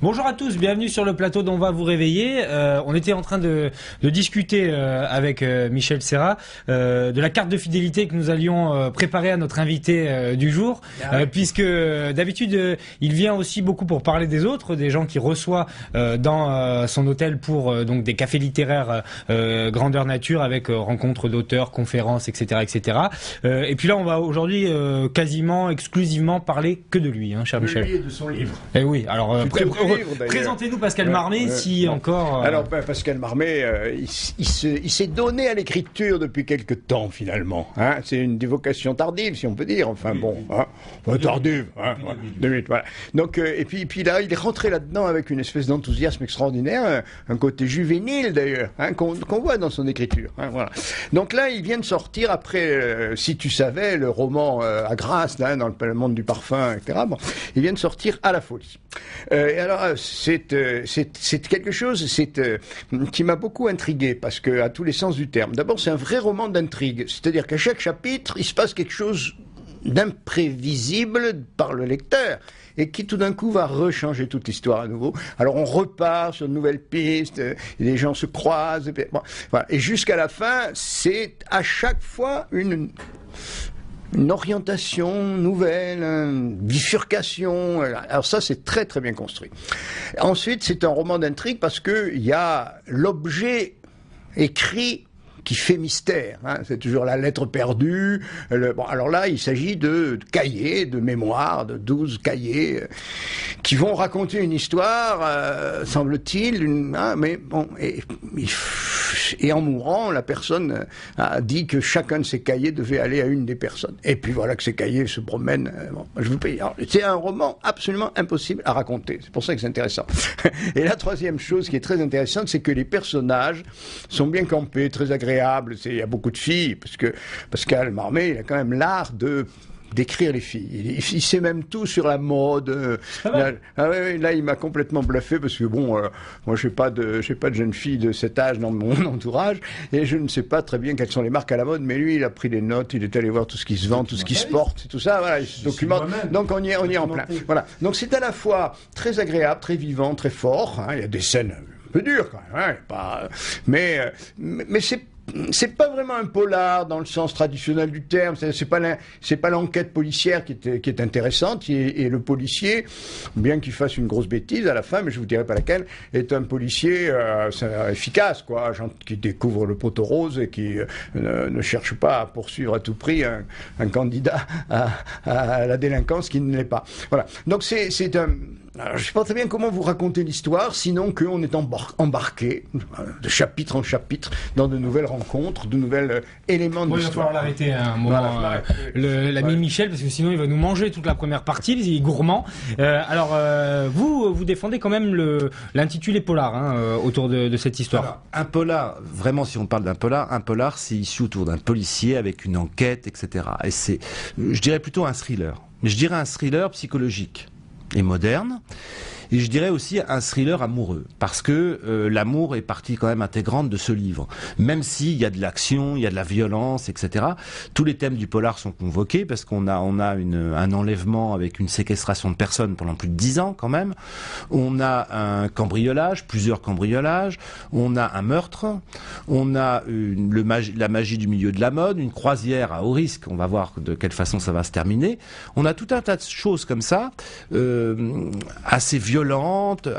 Bonjour à tous, bienvenue sur le plateau d'On va vous réveiller. On était en train de discuter avec Michel Serra de la carte de fidélité que nous allions préparer à notre invité du jour, puisque d'habitude il vient aussi beaucoup pour parler des autres, des gens qu'il reçoit dans son hôtel pour donc des cafés littéraires grandeur nature avec rencontres d'auteurs, conférences, etc., etc. Et puis là, on va aujourd'hui quasiment exclusivement parler que de lui, cher Michel. De lui et de son livre. Eh oui, alors présentez-nous Pascal Marmé, si encore... Alors Pascal Marmé, il s'est donné à l'écriture depuis quelque temps finalement. Hein. C'est une vocation tardive, si on peut dire. Enfin bon, tardive. Voilà. Donc et puis là, il est rentré là-dedans avec une espèce d'enthousiasme extraordinaire, un côté juvénile d'ailleurs, qu'on voit dans son écriture. Hein, voilà. Donc là, il vient de sortir après, si tu savais, le roman à Grasse, là, dans le monde du parfum, etc. Bon, il vient de sortir À la folie. Et alors, c'est quelque chose qui m'a beaucoup intrigué, parce que à tous les sens du terme. D'abord, c'est un vrai roman d'intrigue, c'est-à-dire qu'à chaque chapitre, il se passe quelque chose d'imprévisible par le lecteur, et qui tout d'un coup va rechanger toute l'histoire à nouveau. Alors on repart sur de nouvelles pistes, les gens se croisent, et, bon, voilà. Et jusqu'à la fin, c'est à chaque fois une orientation nouvelle, une bifurcation. Alors ça, c'est très très bien construit. Ensuite, c'est un roman d'intrigue parce que il y a l'objet écrit qui fait mystère. Hein. C'est toujours la lettre perdue. Bon, alors là, il s'agit de cahiers, de mémoires, de 12 cahiers qui vont raconter une histoire, semble-t-il. Mais bon, et en mourant, la personne a dit que chacun de ces cahiers devait aller à une des personnes. Et puis voilà que ces cahiers se promènent. Bon, je vous paye. C'est un roman absolument impossible à raconter. C'est pour ça que c'est intéressant. Et la troisième chose qui est très intéressante, c'est que les personnages sont bien campés, très agréables. Il y a beaucoup de filles, parce que Pascal Marmé, il a quand même l'art d'écrire les filles. Il sait même tout sur la mode. Là, il m'a complètement bluffé parce que bon, moi, j'ai pas de jeunes filles de cet âge dans mon entourage et je ne sais pas très bien quelles sont les marques à la mode. Mais lui, il a pris des notes, il est allé voir tout ce qui se vend, tout ce qui se porte, tout ça. Voilà, il se documente. Donc on y est en plein. Voilà. Donc c'est à la fois très agréable, très vivant, très fort. Hein. Il y a des scènes un peu dures quand même. Hein, mais c'est pas vraiment un polar dans le sens traditionnel du terme. C'est pas l'enquête policière qui est intéressante. Et le policier, bien qu'il fasse une grosse bêtise à la fin, mais je vous dirai pas laquelle, est un policier efficace, quoi, qui découvre le poteau rose et qui ne cherche pas à poursuivre à tout prix un candidat à la délinquance qui ne l'est pas. Voilà. Donc c'est un... Alors, je ne sais pas très bien comment vous raconter l'histoire, sinon qu'on est embarqué de chapitre en chapitre dans de nouvelles rencontres, de nouvelles éléments de l'histoire. Il va falloir l'arrêter un moment, l'ami Michel, parce que sinon il va nous manger toute la première partie, il est gourmand. Alors, vous défendez quand même l'intitulé polar autour de cette histoire. Alors, un polar, vraiment si on parle d'un polar c'est issu autour d'un policier avec une enquête, etc. Et c'est, je dirais plutôt un thriller. Mais je dirais un thriller psychologique et moderne, et je dirais aussi un thriller amoureux, parce que l'amour est partie quand même intégrante de ce livre. Même s'il y a de l'action, il y a de la violence, etc. Tous les thèmes du polar sont convoqués, parce qu'on a un enlèvement avec une séquestration de personnes pendant plus de 10 ans quand même. On a un cambriolage, plusieurs cambriolages. On a un meurtre. On a la magie du milieu de la mode, une croisière à haut risque. On va voir de quelle façon ça va se terminer. On a tout un tas de choses comme ça, assez violentes,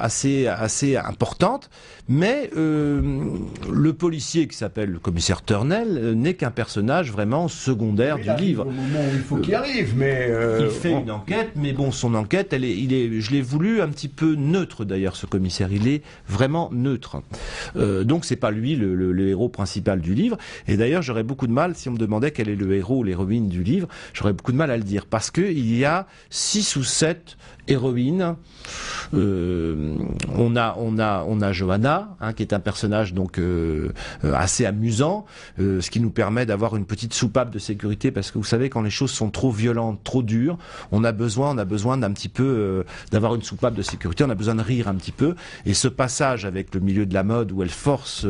assez importante, mais le policier qui s'appelle le commissaire Turnell n'est qu'un personnage vraiment secondaire du livre. Au moment où il faut qu'il arrive, mais il fait une enquête, mais bon, son enquête, je l'ai voulu un petit peu neutre d'ailleurs, ce commissaire. Il est vraiment neutre. Donc c'est pas lui le héros principal du livre. Et d'ailleurs, j'aurais beaucoup de mal, si on me demandait quel est le héros ou l'héroïne du livre, j'aurais beaucoup de mal à le dire, parce que il y a 6 ou 7 héroïnes. On a Johanna, qui est un personnage donc assez amusant, ce qui nous permet d'avoir une petite soupape de sécurité, parce que vous savez, quand les choses sont trop violentes, trop dures, on a besoin d'un petit peu d'avoir une soupape de sécurité, on a besoin de rire un petit peu. Et ce passage avec le milieu de la mode où elle force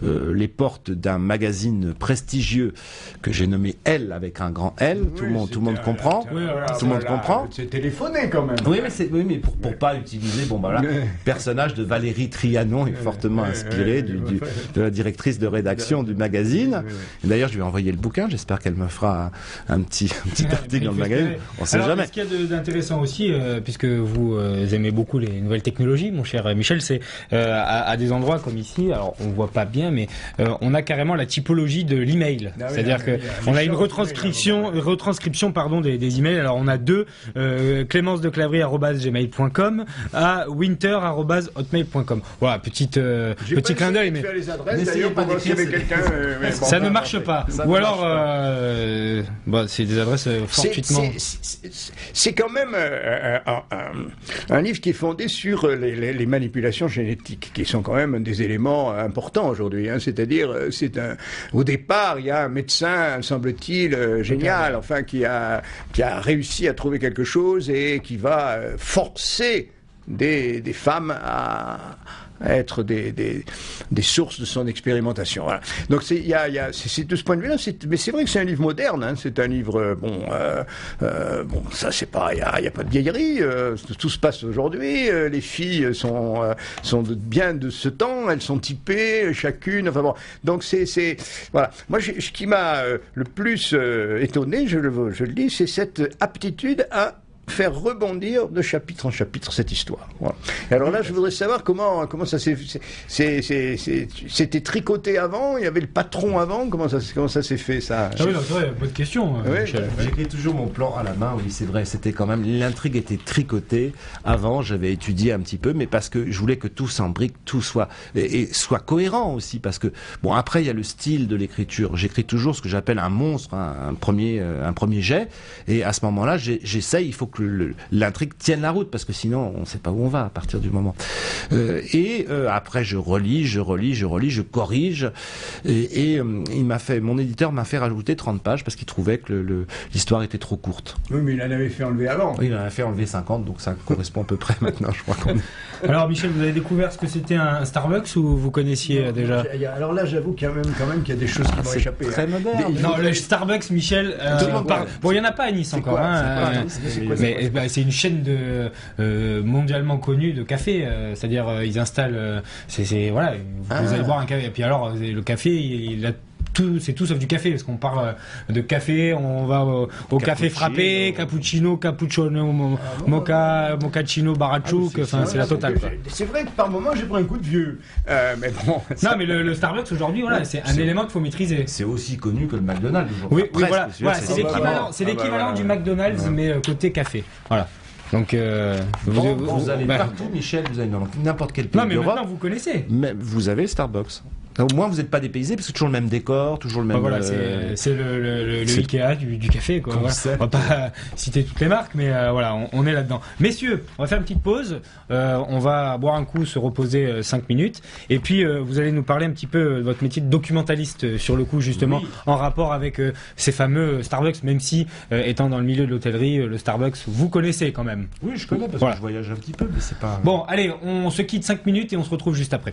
les portes d'un magazine prestigieux que j'ai nommé Elle avec un grand L, tout le monde comprend. Tout le monde comprend. C'est téléphoné quand même. Oui, mais pour pas utiliser utilisé, bon bah voilà, le personnage de Valérie Trianon est fortement inspiré de la directrice de rédaction du magazine. D'ailleurs, je lui ai envoyé le bouquin, j'espère qu'elle me fera un petit article dans le magazine. On sait jamais. Ce qu'il y a d'intéressant aussi, puisque vous aimez beaucoup les nouvelles technologies, mon cher Michel, c'est à des endroits comme ici, alors on voit pas bien, mais on a carrément la typologie de l'email. C'est-à-dire que on a une retranscription pardon, des emails. Alors on a deux, clémencedeclavry@gmail.com à winter@hotmail.com. Voilà, petit clin d'œil, mais n'essayez pas d'écrire avec quelqu'un. Ça ne marche pas. Ou alors, c'est des adresses fortuitement. C'est quand même un livre qui est fondé sur les manipulations génétiques, qui sont quand même un des éléments importants aujourd'hui. Hein. C'est-à-dire, au départ, il y a un médecin, semble-t-il, génial, enfin, qui a réussi à trouver quelque chose et qui va forcer des femmes à être des sources de son expérimentation. Voilà. Donc c'est de ce point de vue-là, mais c'est vrai que c'est un livre moderne. Hein, c'est un livre ça c'est pas, il y a pas de vieillerie. Tout se passe aujourd'hui. Les filles sont bien de ce temps. Elles sont typées chacune. Enfin bon. Donc voilà. Moi, ce qui m'a le plus étonné, je le dis, c'est cette aptitude à faire rebondir de chapitre en chapitre cette histoire. Voilà. Et alors là, je voudrais savoir comment ça c'était tricoté avant, il y avait le patron avant, comment ça s'est fait ça. Ah oui, c'est vrai, bonne question. Michel. J'écris toujours mon plan à la main, oui, c'est vrai, c'était quand même, l'intrigue était tricotée avant, j'avais étudié un petit peu, mais parce que je voulais que tout s'embrique, tout soit cohérent aussi, parce que, bon, après, il y a le style de l'écriture. J'écris toujours ce que j'appelle un monstre, un premier jet, et à ce moment-là, j'essaye, il faut que l'intrigue tienne la route, parce que sinon on ne sait pas où on va à partir du moment. Après je relis, je corrige, et mon éditeur m'a fait rajouter 30 pages parce qu'il trouvait que l'histoire était trop courte. Oui, mais il en avait fait enlever avant. Oui, il en avait fait enlever 50, donc ça correspond à peu près maintenant, je crois qu'on est... Alors Michel, vous avez découvert ce que c'était un Starbucks ou vous connaissiez déjà? Alors là, j'avoue quand même qu'il y a des choses qui m'ont échappé. Très moderne. Non, le Starbucks, Michel. Bon, il y en a pas à Nice encore. C'est une chaîne mondialement connue de café. C'est-à-dire, ils installent. Voilà. Vous allez boire un café. Et puis alors, le café, il a c'est tout sauf du café, parce qu'on parle de café, on va au café frappé, cappuccino, mochaccino, barachouk, enfin c'est la totale. C'est vrai que par moment j'ai pris un coup de vieux, mais bon. Non, mais le Starbucks aujourd'hui, voilà, c'est un élément qu'il faut maîtriser. C'est aussi connu que le McDonald's. Oui, voilà, c'est l'équivalent du McDonald's, mais côté café. Voilà. Donc, vous allez partout, Michel, vous allez dans n'importe quel pays d'Europe. Non, mais maintenant vous connaissez. Mais vous avez Starbucks. Au moins, vous n'êtes pas dépaysé, parce que c'est toujours le même décor, toujours le même... Voilà, c'est le Ikea du café, quoi. Voilà. On va pas citer toutes les marques, mais voilà, on est là-dedans. Messieurs, on va faire une petite pause. On va boire un coup, se reposer 5 minutes. Et puis, vous allez nous parler un petit peu de votre métier de documentaliste sur le coup, justement, en rapport avec ces fameux Starbucks, même si, étant dans le milieu de l'hôtellerie, le Starbucks, vous connaissez quand même. Oui, je connais, parce que je voyage un petit peu, mais c'est pas... Bon, allez, on se quitte 5 minutes et on se retrouve juste après.